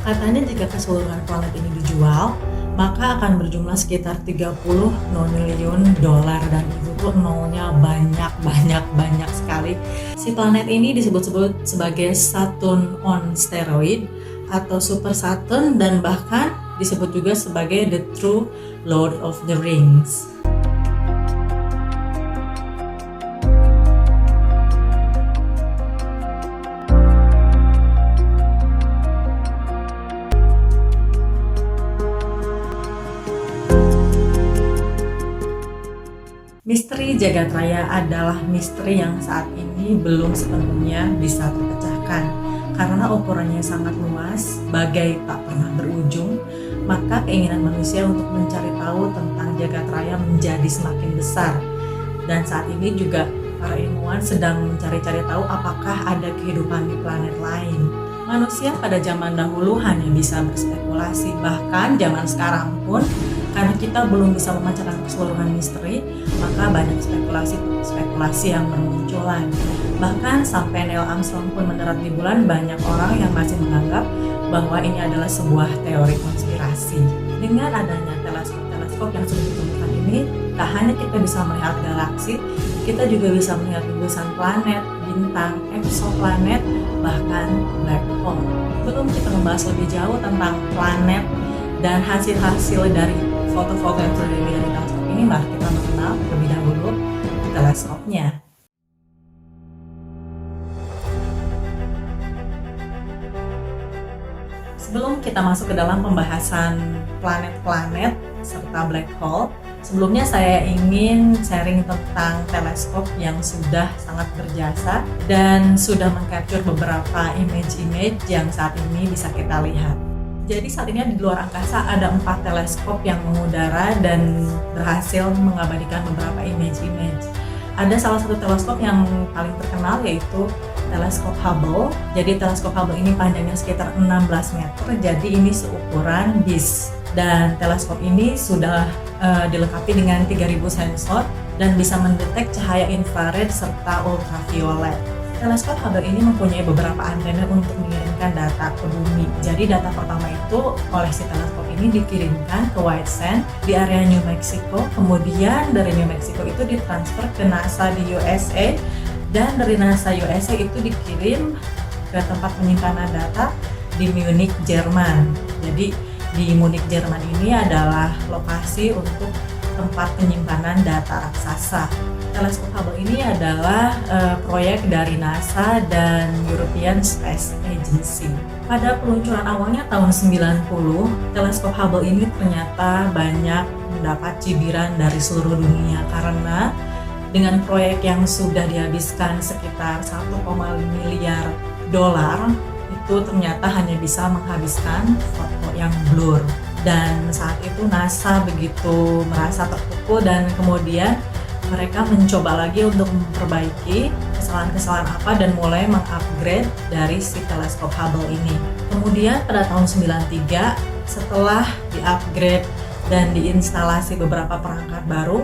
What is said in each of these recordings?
Katanya jika keseluruhan planet ini dijual, maka akan berjumlah sekitar 30 triliun dolar, dan itu tuh nolnya banyak sekali. Si planet ini disebut-sebut sebagai Saturn on steroid atau Super Saturn, dan bahkan disebut juga sebagai the true Lord of the Rings. Misteri jagat raya adalah misteri yang saat ini belum sepenuhnya bisa terpecahkan. Karena ukurannya sangat luas, bagai tak pernah berujung, maka keinginan manusia untuk mencari tahu tentang jagat raya menjadi semakin besar. Dan saat ini juga para ilmuwan sedang mencari-cari tahu apakah ada kehidupan di planet lain. Manusia pada zaman dahulu hanya bisa berspekulasi, bahkan zaman sekarang pun karena kita belum bisa memecahkan keseluruhan misteri, maka banyak spekulasi yang bermunculan. Bahkan sampai Neil Armstrong pun mendarat di bulan, banyak orang yang masih menganggap bahwa ini adalah sebuah teori konspirasi. Dengan adanya teleskop yang sudah ditemukan ini, tak hanya kita bisa melihat galaksi, kita juga bisa melihat gugusan planet, bintang, eksoplanet, bahkan black hole. Sebelum kita membahas lebih jauh tentang planet dan hasil-hasil dari foto-foto yang sudah dilihat dari teleskop ini, mari kita mengenal terlebih dahulu teleskopnya. Sebelum kita masuk ke dalam pembahasan planet-planet serta black hole, sebelumnya saya ingin sharing tentang teleskop yang sudah sangat berjasa dan sudah mengcapture beberapa image-image yang saat ini bisa kita lihat. Jadi saat ini di luar angkasa ada 4 teleskop yang mengudara dan berhasil mengabadikan beberapa image-image. Ada salah satu teleskop yang paling terkenal yaitu teleskop Hubble. Jadi teleskop Hubble ini panjangnya sekitar 16 meter, jadi ini seukuran bis. Dan teleskop ini sudah dilengkapi dengan 3000 sensor dan bisa mendetek cahaya infrared serta ultraviolet. Teleskop Hubble ini mempunyai beberapa antena untuk mengirimkan data ke bumi. Jadi data pertama itu oleh si teleskop ini dikirimkan ke White Sands di area New Mexico. Kemudian dari New Mexico itu ditransfer ke NASA di USA, dan dari NASA USA itu dikirim ke tempat penyimpanan data di Munich, Jerman. Jadi di Munich, Jerman ini adalah lokasi untuk tempat penyimpanan data raksasa. Teleskop Hubble ini adalah proyek dari NASA dan European Space Agency. Pada peluncuran awalnya tahun 90, teleskop Hubble ini ternyata banyak mendapat cibiran dari seluruh dunia karena dengan proyek yang sudah dihabiskan sekitar 1,5 miliar dolar, itu ternyata hanya bisa menghabiskan foto yang blur. Dan saat itu NASA begitu merasa terpukul dan kemudian mereka mencoba lagi untuk memperbaiki kesalahan-kesalahan apa dan mulai mengupgrade dari si teleskop Hubble ini. Kemudian pada tahun 93, setelah diupgrade dan diinstalasi beberapa perangkat baru,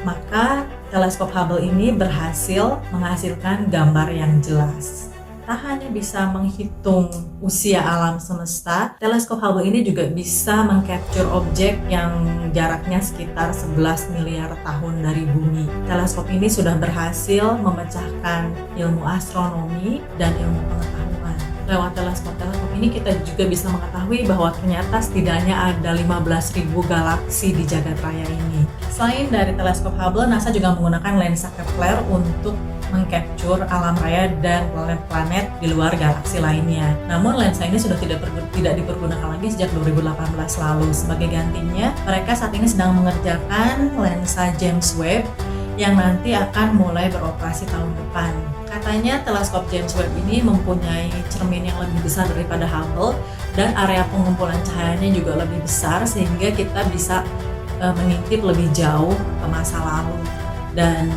maka teleskop Hubble ini berhasil menghasilkan gambar yang jelas. Tak hanya bisa menghitung usia alam semesta, teleskop Hubble ini juga bisa mengcapture objek yang jaraknya sekitar 11 miliar tahun dari bumi. Teleskop ini sudah berhasil memecahkan ilmu astronomi dan ilmu pengetahuan. Lewat teleskop ini kita juga bisa mengetahui bahwa ternyata setidaknya ada 15.000 galaksi di jagat raya ini. Selain dari teleskop Hubble, NASA juga menggunakan lensa Kepler untuk mengcapture alam raya dan planet-planet di luar galaksi lainnya. Namun lensa ini sudah tidak dipergunakan lagi sejak 2018 lalu. Sebagai gantinya, mereka saat ini sedang mengerjakan lensa James Webb yang nanti akan mulai beroperasi tahun depan. Katanya teleskop James Webb ini mempunyai cermin yang lebih besar daripada Hubble dan area pengumpulan cahayanya juga lebih besar sehingga kita bisa mengintip lebih jauh ke masa lalu. Dan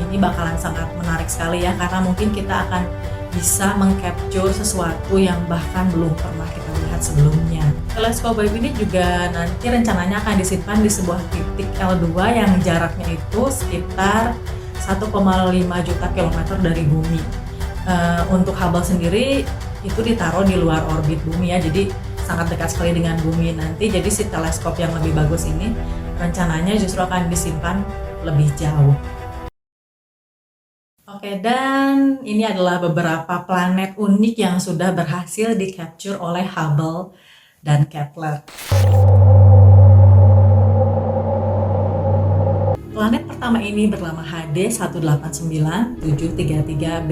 ini bakalan sangat menarik sekali ya, karena mungkin kita akan bisa mengcapture sesuatu yang bahkan belum pernah kita lihat sebelumnya. Teleskop Webb ini juga nanti rencananya akan disimpan di sebuah titik L2 yang jaraknya itu sekitar 1,5 juta kilometer dari bumi. Untuk Hubble sendiri itu ditaruh di luar orbit bumi ya, jadi sangat dekat sekali dengan bumi nanti. Jadi si teleskop yang lebih bagus ini rencananya justru akan disimpan lebih jauh. Oke, dan ini adalah beberapa planet unik yang sudah berhasil di-capture oleh Hubble dan Kepler. Planet pertama ini bernama HD 189733b.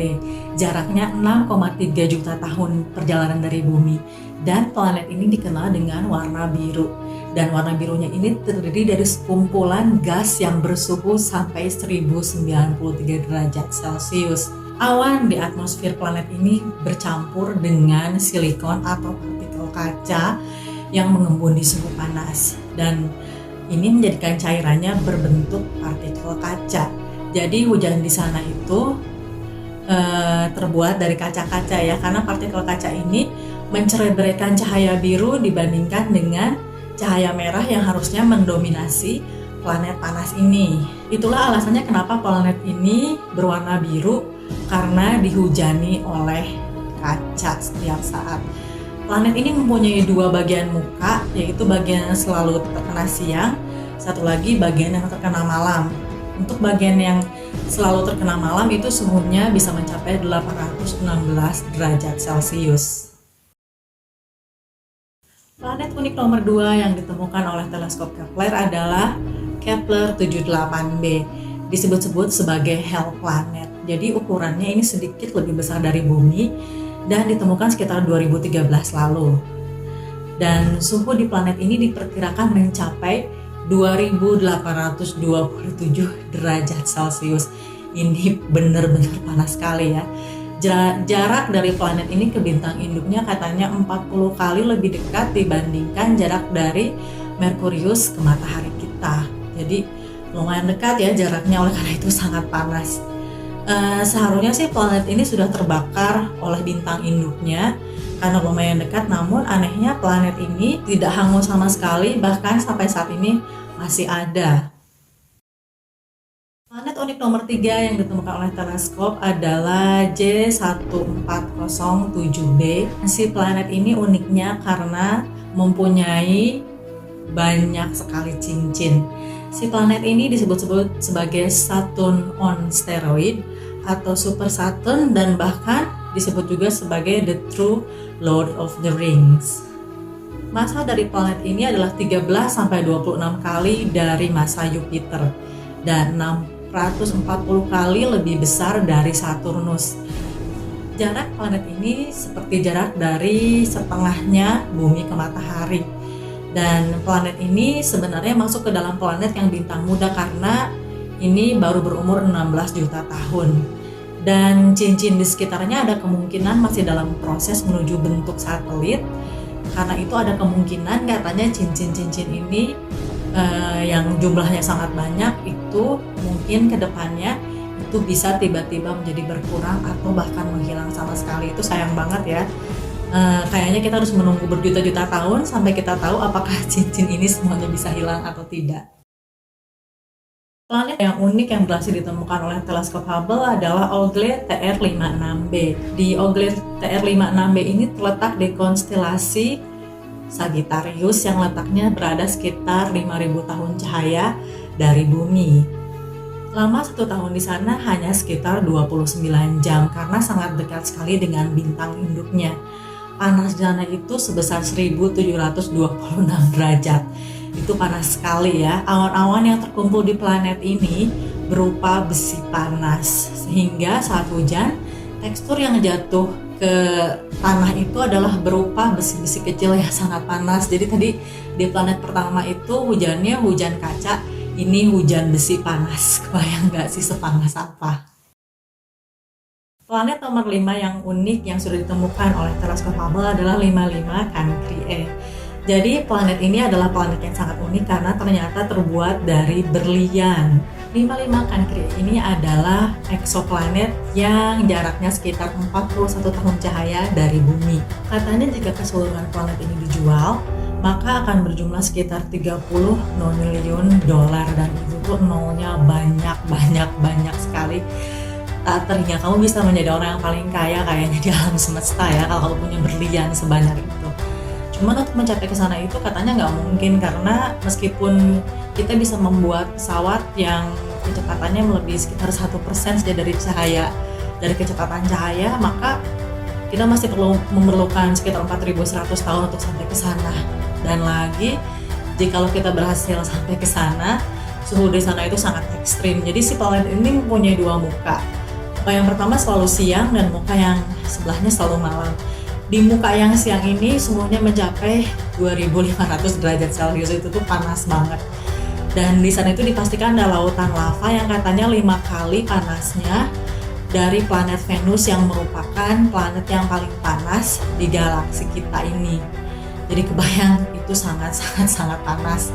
Jaraknya 6,3 juta tahun perjalanan dari bumi. Dan planet ini dikenal dengan warna biru. Dan warna birunya ini terdiri dari sekumpulan gas yang bersuhu sampai 1093 derajat Celcius. Awan di atmosfer planet ini bercampur dengan silikon atau partikel kaca yang mengembun di suhu panas. Dan ini menjadikan cairannya berbentuk partikel kaca. Jadi hujan di sana itu terbuat dari kaca-kaca ya, karena partikel kaca ini mencerai-beraikan cahaya biru dibandingkan dengan cahaya merah yang harusnya mendominasi planet panas ini. Itulah alasannya kenapa planet ini berwarna biru, karena dihujani oleh kaca setiap saat. Planet ini mempunyai dua bagian muka, yaitu bagian yang selalu terkena siang, satu lagi bagian yang terkena malam. Untuk bagian yang selalu terkena malam itu suhunya bisa mencapai 816 derajat Celcius. Planet unik nomor 2 yang ditemukan oleh teleskop Kepler adalah Kepler 78b. Disebut-sebut sebagai Hell Planet. Jadi ukurannya ini sedikit lebih besar dari bumi dan ditemukan sekitar 2013 lalu. Dan suhu di planet ini diperkirakan mencapai 2827 derajat Celcius. Ini benar-benar panas sekali ya. Jarak dari planet ini ke bintang induknya katanya 40 kali lebih dekat dibandingkan jarak dari Merkurius ke matahari kita. Jadi lumayan dekat ya jaraknya, oleh karena itu sangat panas. Seharusnya sih planet ini sudah terbakar oleh bintang induknya karena lumayan dekat, namun anehnya planet ini tidak hangus sama sekali, bahkan sampai saat ini masih ada. Planet unik nomor 3 yang ditemukan oleh teleskop adalah J1407b. Si planet ini uniknya karena mempunyai banyak sekali cincin. Si planet ini disebut-sebut sebagai Saturn on steroid atau Super Saturn, dan bahkan disebut juga sebagai The True Lord of the Rings. Massa dari planet ini adalah 13-26 kali dari massa Jupiter dan 640 kali lebih besar dari Saturnus. Jarak planet ini seperti jarak dari setengahnya bumi ke matahari. Dan planet ini sebenarnya masuk ke dalam planet yang bintang muda karena ini baru berumur 16 juta tahun. Dan cincin di sekitarnya ada kemungkinan masih dalam proses menuju bentuk satelit. Karena itu ada kemungkinan katanya cincin-cincin ini yang jumlahnya sangat banyak itu mungkin ke depannya itu bisa tiba-tiba menjadi berkurang atau bahkan menghilang sama sekali. Itu sayang banget ya. Kayaknya kita harus menunggu berjuta-juta tahun sampai kita tahu apakah cincin ini semuanya bisa hilang atau tidak. Planet yang unik yang berhasil ditemukan oleh teleskop Hubble adalah Euglet TR56b. Di Euglet TR56b ini terletak di konstelasi Sagittarius yang letaknya berada sekitar 5.000 tahun cahaya dari bumi. Lama 1 tahun di sana hanya sekitar 29 jam karena sangat dekat sekali dengan bintang induknya. Panas di sana itu sebesar 1726 derajat. Itu panas sekali ya. Awan-awan yang terkumpul di planet ini berupa besi panas, sehingga saat hujan tekstur yang jatuh ke tanah itu adalah berupa besi-besi kecil yang sangat panas. Jadi tadi di planet pertama itu hujannya hujan kaca, ini hujan besi panas. Kebayang nggak sih sepanas apa? Planet nomor 5 yang unik yang sudah ditemukan oleh teleskop Hubble adalah 55 Cancri. Jadi planet ini adalah planet yang sangat unik karena ternyata terbuat dari berlian. 55 Cancri ini adalah eksoplanet yang jaraknya sekitar 41 tahun cahaya dari bumi. Katanya jika keseluruhan planet ini dijual, maka akan berjumlah sekitar 30 triliun dolar, dan itu tuh nolnya banyak sekali. Tak terhingga kamu bisa menjadi orang yang paling kaya kayaknya di alam semesta ya kalau kamu punya berlian sebanyak itu. Cuman untuk mencapai ke sana itu katanya nggak mungkin, karena meskipun kita bisa membuat pesawat yang kecepatannya melebihi sekitar 1% saja dari kecepatan cahaya, maka kita masih perlu memerlukan sekitar 4.100 tahun untuk sampai ke sana. Dan lagi, jikalau kita berhasil sampai ke sana, suhu di sana itu sangat ekstrim. Jadi si planet ini mempunyai dua muka. Muka yang pertama selalu siang dan muka yang sebelahnya selalu malam. Di muka yang siang ini suhunya mencapai 2.500 derajat Celcius, itu tuh panas banget. Dan di sana itu dipastikan ada lautan lava yang katanya 5 kali panasnya dari planet Venus, yang merupakan planet yang paling panas di galaksi kita ini. Jadi kebayang itu sangat panas.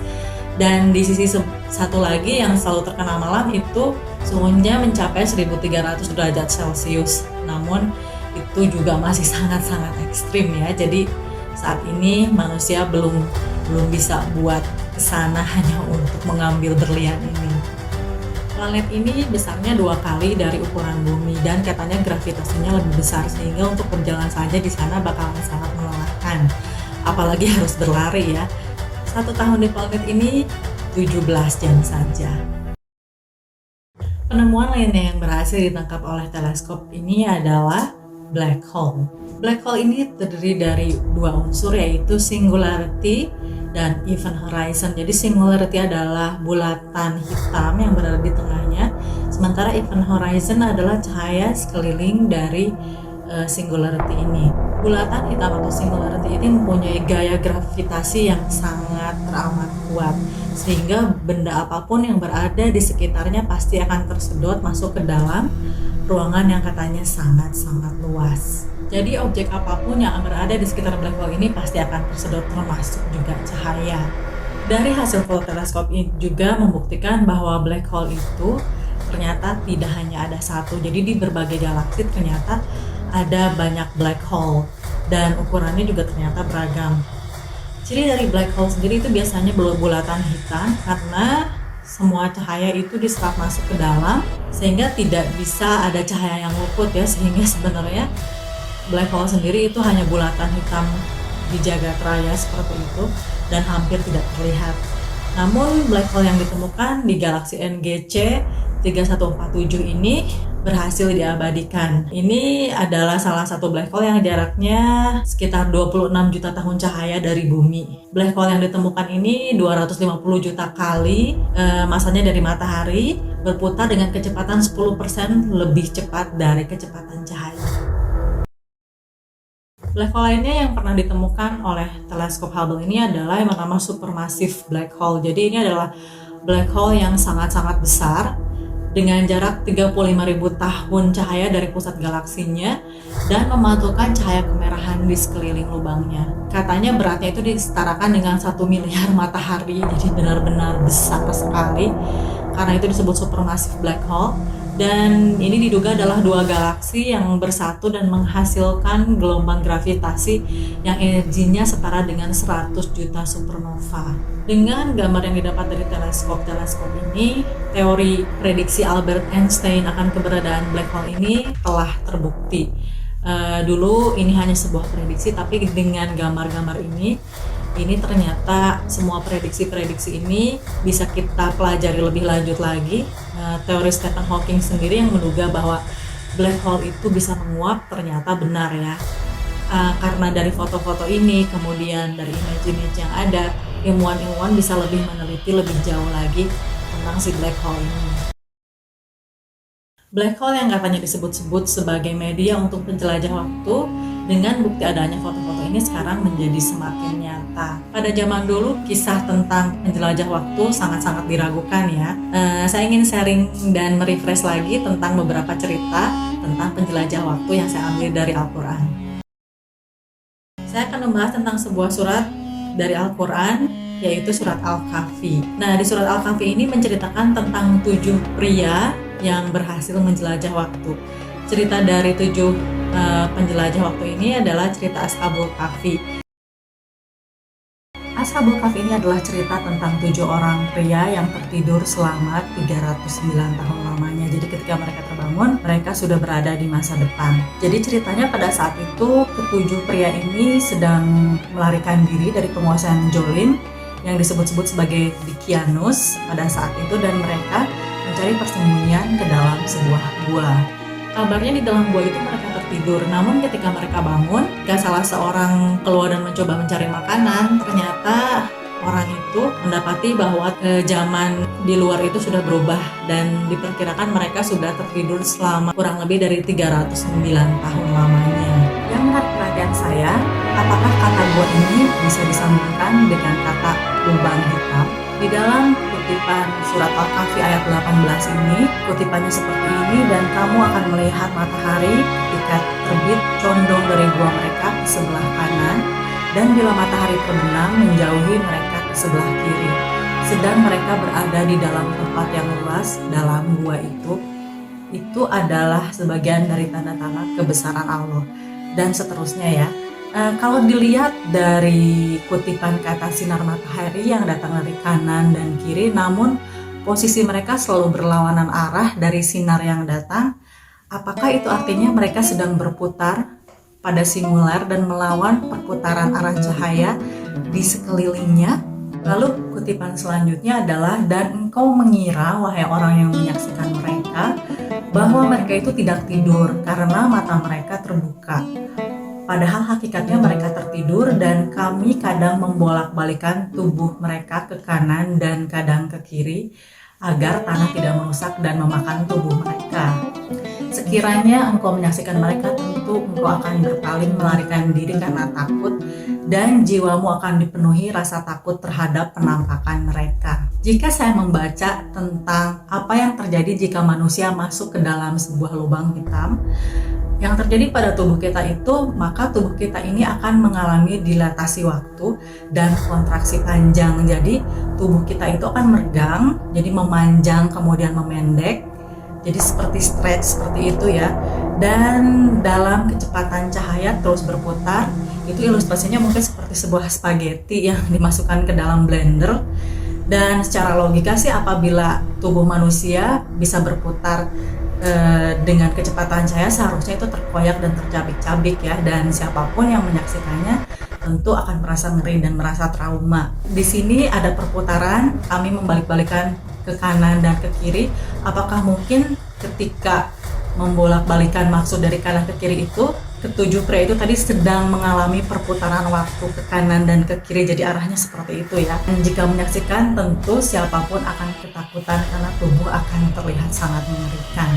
Dan di sisi satu lagi yang selalu terkenal malam itu suhunya mencapai 1.300 derajat Celcius. Namun itu juga masih sangat ekstrim ya. Jadi saat ini manusia belum bisa buat kesana hanya untuk mengambil berlian ini. Planet ini besarnya 2 kali dari ukuran bumi dan katanya gravitasinya lebih besar, sehingga untuk berjalan saja di sana bakalan sangat melelahkan. Apalagi harus berlari ya. 1 tahun di planet ini 17 jam saja. Penemuan lainnya yang berhasil ditangkap oleh teleskop ini adalah black hole. Black hole ini terdiri dari 2 unsur, yaitu singularity dan event horizon. Jadi singularity adalah bulatan hitam yang berada di tengahnya, sementara event horizon adalah cahaya sekeliling dari singularity ini. Bulatan hitam atau singularity ini mempunyai gaya gravitasi yang sangat teramat kuat, sehingga benda apapun yang berada di sekitarnya pasti akan tersedot masuk ke dalam ruangan yang katanya sangat luas. Jadi objek apapun yang berada di sekitar black hole ini pasti akan tersedot, termasuk juga cahaya. Dari hasil foto teleskop ini juga membuktikan bahwa black hole itu ternyata tidak hanya ada satu. Jadi di berbagai galaksi ternyata ada banyak black hole dan ukurannya juga ternyata beragam. Ciri dari black hole sendiri itu biasanya bulatan hitam, karena semua cahaya itu diserap masuk ke dalam sehingga tidak bisa ada cahaya yang luput ya, sehingga sebenarnya black hole sendiri itu hanya bulatan hitam di jagat raya seperti itu dan hampir tidak terlihat. Namun black hole yang ditemukan di galaksi NGC 3147 ini berhasil diabadikan. Ini adalah salah satu black hole yang jaraknya sekitar 26 juta tahun cahaya dari bumi. Black hole yang ditemukan ini 250 juta kali masanya dari matahari, berputar dengan kecepatan 10% lebih cepat dari kecepatan cahaya. Black hole lainnya yang pernah ditemukan oleh teleskop Hubble ini adalah yang bernama supermassive black hole. Jadi ini adalah black hole yang sangat besar dengan jarak 35.000 tahun cahaya dari pusat galaksinya dan memantulkan cahaya kemerahan di sekeliling lubangnya. Katanya beratnya itu disetarakan dengan 1 miliar matahari, jadi benar-benar besar sekali. Karena itu disebut supermassive black hole. Dan ini diduga adalah 2 galaksi yang bersatu dan menghasilkan gelombang gravitasi yang energinya setara dengan 100 juta supernova. Dengan gambar yang didapat dari teleskop ini, teori prediksi Albert Einstein akan keberadaan black hole ini telah terbukti. Dulu ini hanya sebuah prediksi, tapi dengan gambar-gambar ini ternyata semua prediksi ini bisa kita pelajari lebih lanjut lagi. Teori Stephen Hawking sendiri yang menduga bahwa black hole itu bisa menguap ternyata benar ya. Karena dari foto-foto ini, kemudian dari image-image yang ada, ilmuwan-ilmuwan bisa lebih meneliti lebih jauh lagi tentang si black hole ini. Black hole yang katanya disebut-sebut sebagai media untuk penjelajah waktu, dengan bukti adanya foto-foto ini sekarang menjadi semakin nyata. Pada zaman dulu kisah tentang penjelajah waktu sangat diragukan ya. Saya ingin sharing dan merefresh lagi tentang beberapa cerita tentang penjelajah waktu yang saya ambil dari Al-Quran. Saya akan membahas tentang sebuah surat dari Al-Quran, yaitu surat Al-Kahfi. Nah, di surat Al-Kahfi ini menceritakan tentang 7 pria yang berhasil menjelajah waktu. Cerita dari 7 penjelajah waktu ini adalah cerita Ashabul Kahfi. Ashabul Kahfi ini adalah cerita tentang 7 orang pria yang tertidur selama 309 tahun lamanya. Jadi ketika mereka terbangun, mereka sudah berada di masa depan. Jadi ceritanya pada saat itu, ketujuh pria ini sedang melarikan diri dari penguasa yang jolim yang disebut-sebut sebagai Dicyanus pada saat itu, dan mereka mencari persembunyian ke dalam sebuah gua. Kabarnya di dalam gua itu mereka tertidur, namun ketika mereka bangun, ketika salah seorang keluar dan mencoba mencari makanan, ternyata orang itu mendapati bahwa zaman di luar itu sudah berubah dan diperkirakan mereka sudah tertidur selama kurang lebih dari 309 tahun lamanya. Yang menarik perhatian saya, apakah kata gua ini bisa disambungkan dengan kata lubang hitam? Di dalam kutipan surat Al-Kahfi ayat 18 ini, kutipannya seperti ini, dan kamu akan melihat matahari ketika terbit condong dari gua mereka ke sebelah kanan, dan bila matahari terbenam menjauhi mereka ke sebelah kiri. Sedang mereka berada di dalam tempat yang luas dalam gua itu adalah sebagian dari tanda-tanda kebesaran Allah, dan seterusnya ya. Kalau dilihat dari kutipan kata sinar matahari yang datang dari kanan dan kiri, namun posisi mereka selalu berlawanan arah dari sinar yang datang, apakah itu artinya mereka sedang berputar pada singular dan melawan perputaran arah cahaya di sekelilingnya? Lalu kutipan selanjutnya adalah, dan engkau mengira, wahai orang yang menyaksikan mereka, bahwa mereka itu tidak tidur karena mata mereka terbuka. Padahal hakikatnya mereka tertidur, dan kami kadang membolak-balikan tubuh mereka ke kanan dan kadang ke kiri agar tanah tidak merusak dan memakan tubuh mereka. Sekiranya engkau menyaksikan mereka, tentu engkau akan berpaling melarikan diri karena takut, dan jiwamu akan dipenuhi rasa takut terhadap penampakan mereka. Jika saya membaca tentang apa yang terjadi jika manusia masuk ke dalam sebuah lubang hitam, yang terjadi pada tubuh kita itu, maka tubuh kita ini akan mengalami dilatasi waktu dan kontraksi panjang. Jadi tubuh kita itu akan meregang, jadi memanjang kemudian memendek, jadi seperti stretch seperti itu ya. Dan dalam kecepatan cahaya terus berputar. Itu ilustrasinya mungkin seperti sebuah spaghetti yang dimasukkan ke dalam blender. Dan secara logika sih, apabila tubuh manusia bisa berputar dengan kecepatan cahaya, seharusnya itu terkoyak dan tercabik-cabik ya, dan siapapun yang menyaksikannya tentu akan merasa ngeri dan merasa trauma. Di sini ada perputaran, kami membalik-balikan ke kanan dan ke kiri. Apakah mungkin ketika membolak-balikan maksud dari kanan ke kiri itu, ketujuh pria itu tadi sedang mengalami perputaran waktu ke kanan dan ke kiri, jadi arahnya seperti itu ya. Dan jika menyaksikan, tentu siapapun akan ketakutan karena tubuh akan terlihat sangat mengerikan.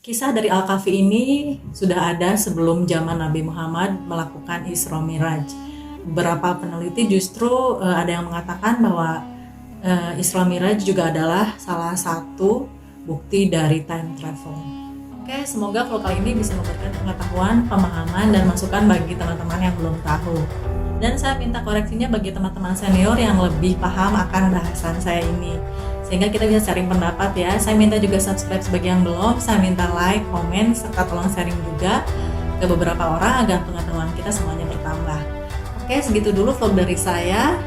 Kisah dari Al-Kahfi ini sudah ada sebelum zaman Nabi Muhammad melakukan Isra Miraj. Beberapa peneliti justru ada yang mengatakan bahwa Isra Miraj juga adalah salah satu bukti dari time travel. Oke, semoga vlog kali ini bisa memberikan pengetahuan, pemahaman, dan masukan bagi teman-teman yang belum tahu. Dan saya minta koreksinya bagi teman-teman senior yang lebih paham akan bahasan saya ini, sehingga kita bisa sharing pendapat ya. Saya minta juga subscribe sebagai yang belum, saya minta like, komen, serta tolong sharing juga ke beberapa orang agar pengetahuan kita semuanya bertambah. Oke, segitu dulu vlog dari saya.